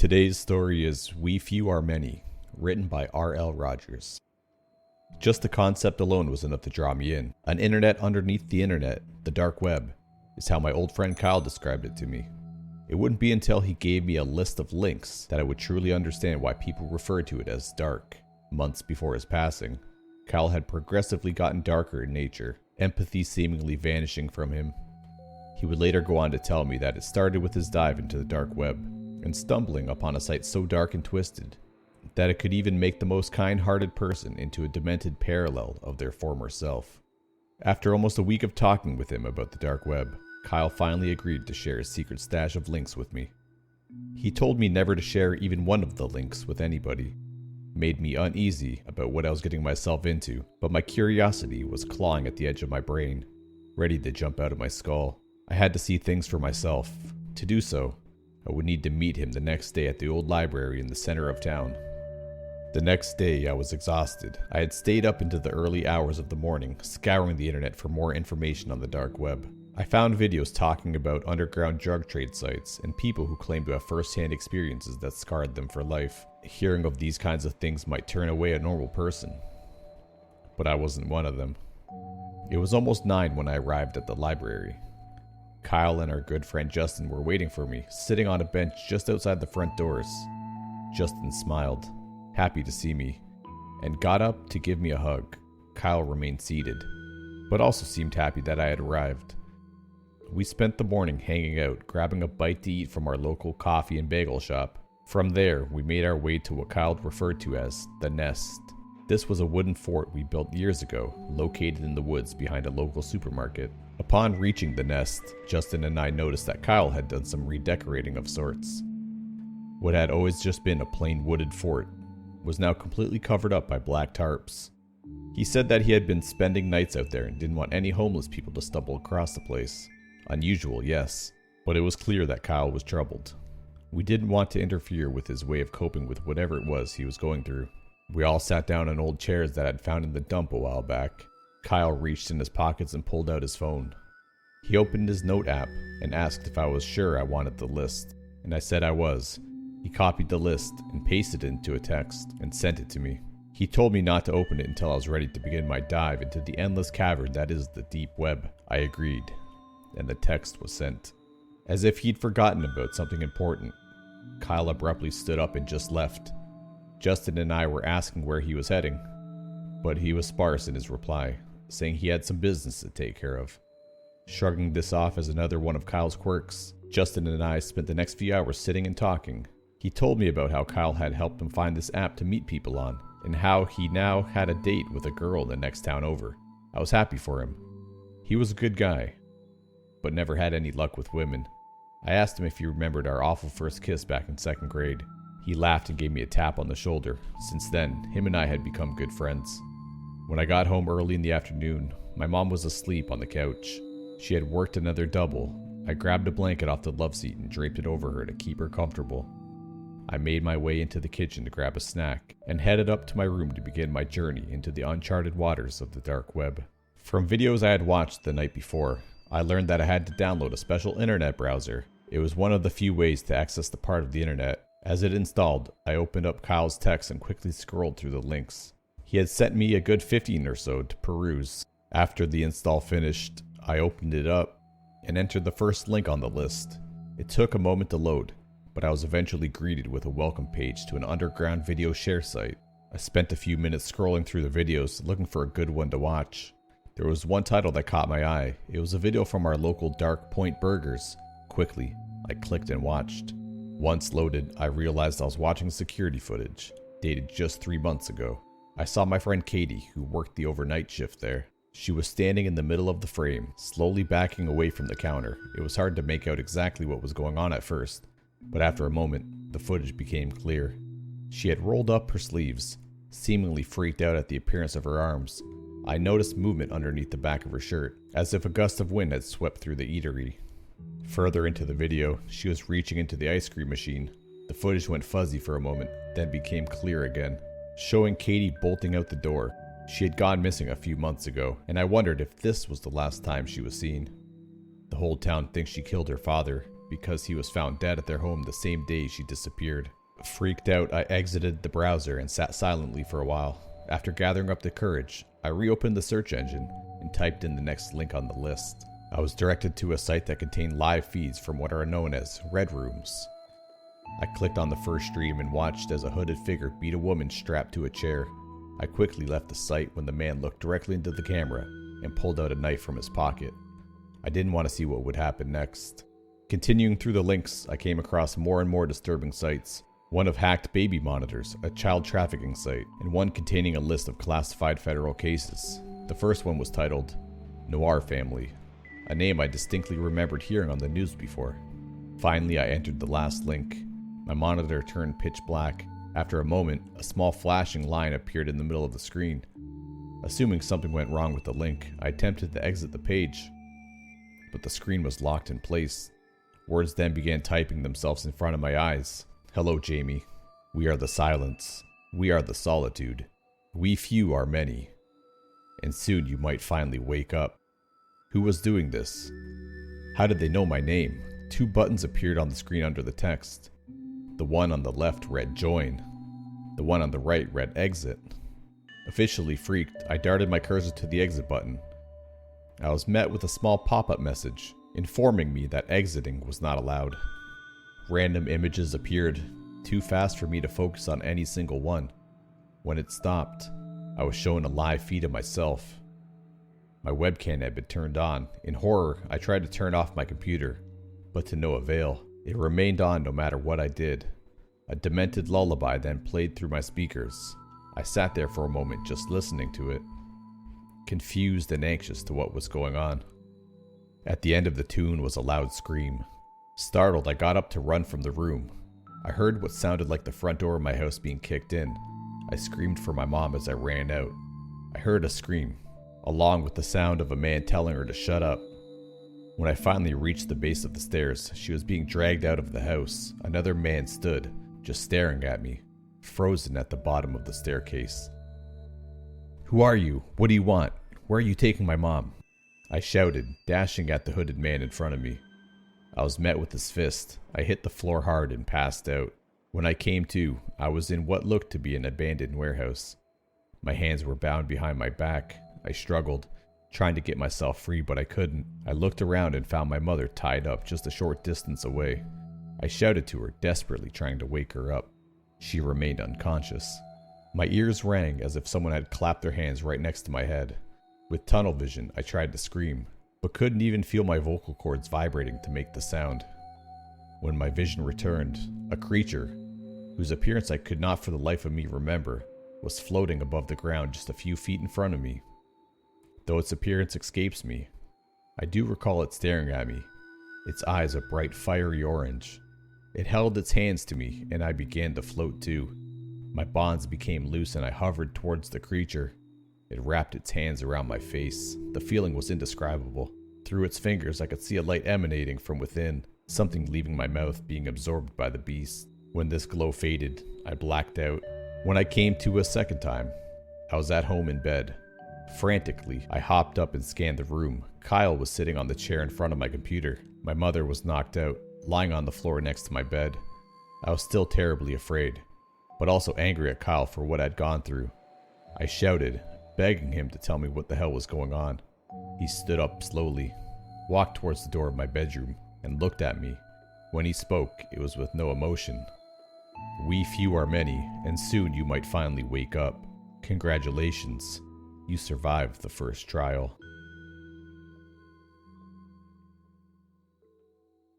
Today's story is We Few Are Many, written by R.L. Rogers. Just the concept alone was enough to draw me in. An internet underneath the internet, the dark web, is how my old friend Kyle described it to me. It wouldn't be until he gave me a list of links that I would truly understand why people referred to it as dark. Months before his passing, Kyle had progressively gotten darker in nature, empathy seemingly vanishing from him. He would later go on to tell me that it started with his dive into the dark web, and stumbling upon a site so dark and twisted that it could even make the most kind-hearted person into a demented parallel of their former self. After almost a week of talking with him about the dark web, Kyle finally agreed to share his secret stash of links with me. He told me never to share even one of the links with anybody. Made me uneasy about what I was getting myself into, but my curiosity was clawing at the edge of my brain, ready to jump out of my skull. I had to see things for myself. To do so, I would need to meet him the next day at the old library in the center of town. The next day, I was exhausted. I had stayed up into the early hours of the morning, scouring the internet for more information on the dark web. I found videos talking about underground drug trade sites and people who claim to have first-hand experiences that scarred them for life. Hearing of these kinds of things might turn away a normal person, but I wasn't one of them. It was almost 9 when I arrived at the library. Kyle and our good friend Justin were waiting for me, sitting on a bench just outside the front doors. Justin smiled, happy to see me, and got up to give me a hug. Kyle remained seated, but also seemed happy that I had arrived. We spent the morning hanging out, grabbing a bite to eat from our local coffee and bagel shop. From there, we made our way to what Kyle referred to as the Nest. This was a wooden fort we built years ago, located in the woods behind a local supermarket. Upon reaching the Nest, Justin and I noticed that Kyle had done some redecorating of sorts. What had always just been a plain wooded fort was now completely covered up by black tarps. He said that he had been spending nights out there and didn't want any homeless people to stumble across the place. Unusual, yes, but it was clear that Kyle was troubled. We didn't want to interfere with his way of coping with whatever it was he was going through. We all sat down on old chairs that I'd found in the dump a while back. Kyle reached in his pockets and pulled out his phone. He opened his note app and asked if I was sure I wanted the list, and I said I was. He copied the list and pasted it into a text and sent it to me. He told me not to open it until I was ready to begin my dive into the endless cavern that is the deep web. I agreed, and the text was sent. As if he'd forgotten about something important, Kyle abruptly stood up and just left. Justin and I were asking where he was heading, but he was sparse in his reply, saying he had some business to take care of. Shrugging this off as another one of Kyle's quirks, Justin and I spent the next few hours sitting and talking. He told me about how Kyle had helped him find this app to meet people on, and how he now had a date with a girl in the next town over. I was happy for him. He was a good guy, but never had any luck with women. I asked him if he remembered our awful first kiss back in 2nd grade. He laughed and gave me a tap on the shoulder. Since then, him and I had become good friends. When I got home early in the afternoon, my mom was asleep on the couch. She had worked another double. I grabbed a blanket off the love seat and draped it over her to keep her comfortable. I made my way into the kitchen to grab a snack and headed up to my room to begin my journey into the uncharted waters of the dark web. From videos I had watched the night before, I learned that I had to download a special internet browser. It was one of the few ways to access the part of the internet. As it installed, I opened up Kyle's text and quickly scrolled through the links. He had sent me a good 15 or so to peruse. After the install finished, I opened it up and entered the first link on the list. It took a moment to load, but I was eventually greeted with a welcome page to an underground video share site. I spent a few minutes scrolling through the videos looking for a good one to watch. There was one title that caught my eye. It was a video from our local Dark Point Burgers. Quickly, I clicked and watched. Once loaded, I realized I was watching security footage, dated just 3 months ago. I saw my friend Katie, who worked the overnight shift there. She was standing in the middle of the frame, slowly backing away from the counter. It was hard to make out exactly what was going on at first, but after a moment, the footage became clear. She had rolled up her sleeves, seemingly freaked out at the appearance of her arms. I noticed movement underneath the back of her shirt, as if a gust of wind had swept through the eatery. Further into the video, she was reaching into the ice cream machine. The footage went fuzzy for a moment, then became clear again, showing Katie bolting out the door. She had gone missing a few months ago, and I wondered if this was the last time she was seen. The whole town thinks she killed her father, because he was found dead at their home the same day she disappeared. Freaked out, I exited the browser and sat silently for a while. After gathering up the courage, I reopened the search engine and typed in the next link on the list. I was directed to a site that contained live feeds from what are known as Red Rooms. I clicked on the first stream and watched as a hooded figure beat a woman strapped to a chair. I quickly left the site when the man looked directly into the camera and pulled out a knife from his pocket. I didn't want to see what would happen next. Continuing through the links, I came across more and more disturbing sites. One of hacked baby monitors, a child trafficking site, and one containing a list of classified federal cases. The first one was titled Noir Family, a name I distinctly remembered hearing on the news before. Finally, I entered the last link. My monitor turned pitch black. After a moment, a small flashing line appeared in the middle of the screen. Assuming something went wrong with the link, I attempted to exit the page, but the screen was locked in place. Words then began typing themselves in front of my eyes. Hello, Jamie. We are the silence. We are the solitude. We few are many. And soon you might finally wake up. Who was doing this? How did they know my name? 2 buttons appeared on the screen under the text. The one on the left read join. The one on the right read exit. Officially freaked, I darted my cursor to the exit button. I was met with a small pop-up message informing me that exiting was not allowed. Random images appeared, too fast for me to focus on any single one. When it stopped, I was shown a live feed of myself. My webcam had been turned on. In horror, I tried to turn off my computer, but to no avail. It remained on no matter what I did. A demented lullaby then played through my speakers. I sat there for a moment just listening to it, confused and anxious to what was going on. At the end of the tune was a loud scream. Startled, I got up to run from the room. I heard what sounded like the front door of my house being kicked in. I screamed for my mom as I ran out. I heard a scream, along with the sound of a man telling her to shut up. When I finally reached the base of the stairs, she was being dragged out of the house. Another man stood, just staring at me, frozen at the bottom of the staircase. Who are you? What do you want? Where are you taking my mom? I shouted, dashing at the hooded man in front of me. I was met with his fist. I hit the floor hard and passed out. When I came to, I was in what looked to be an abandoned warehouse. My hands were bound behind my back. I struggled, trying to get myself free, but I couldn't. I looked around and found my mother tied up just a short distance away. I shouted to her, desperately trying to wake her up. She remained unconscious. My ears rang as if someone had clapped their hands right next to my head. With tunnel vision, I tried to scream, but couldn't even feel my vocal cords vibrating to make the sound. When my vision returned, a creature, whose appearance I could not for the life of me remember, was floating above the ground just a few feet in front of me. Though its appearance escapes me, I do recall it staring at me, its eyes a bright fiery orange. It held its hands to me, and I began to float too. My bonds became loose and I hovered towards the creature. It wrapped its hands around my face. The feeling was indescribable. Through its fingers I could see a light emanating from within, something leaving my mouth being absorbed by the beast. When this glow faded, I blacked out. When I came to a second time, I was at home in bed. Frantically, I hopped up and scanned the room. Kyle was sitting on the chair in front of my computer. My mother was knocked out, lying on the floor next to my bed. I was still terribly afraid, but also angry at Kyle for what I'd gone through. I shouted, begging him to tell me what the hell was going on. He stood up slowly, walked towards the door of my bedroom, and looked at me. When he spoke, it was with no emotion. We few are many, and soon you might finally wake up. Congratulations, you survived the first trial.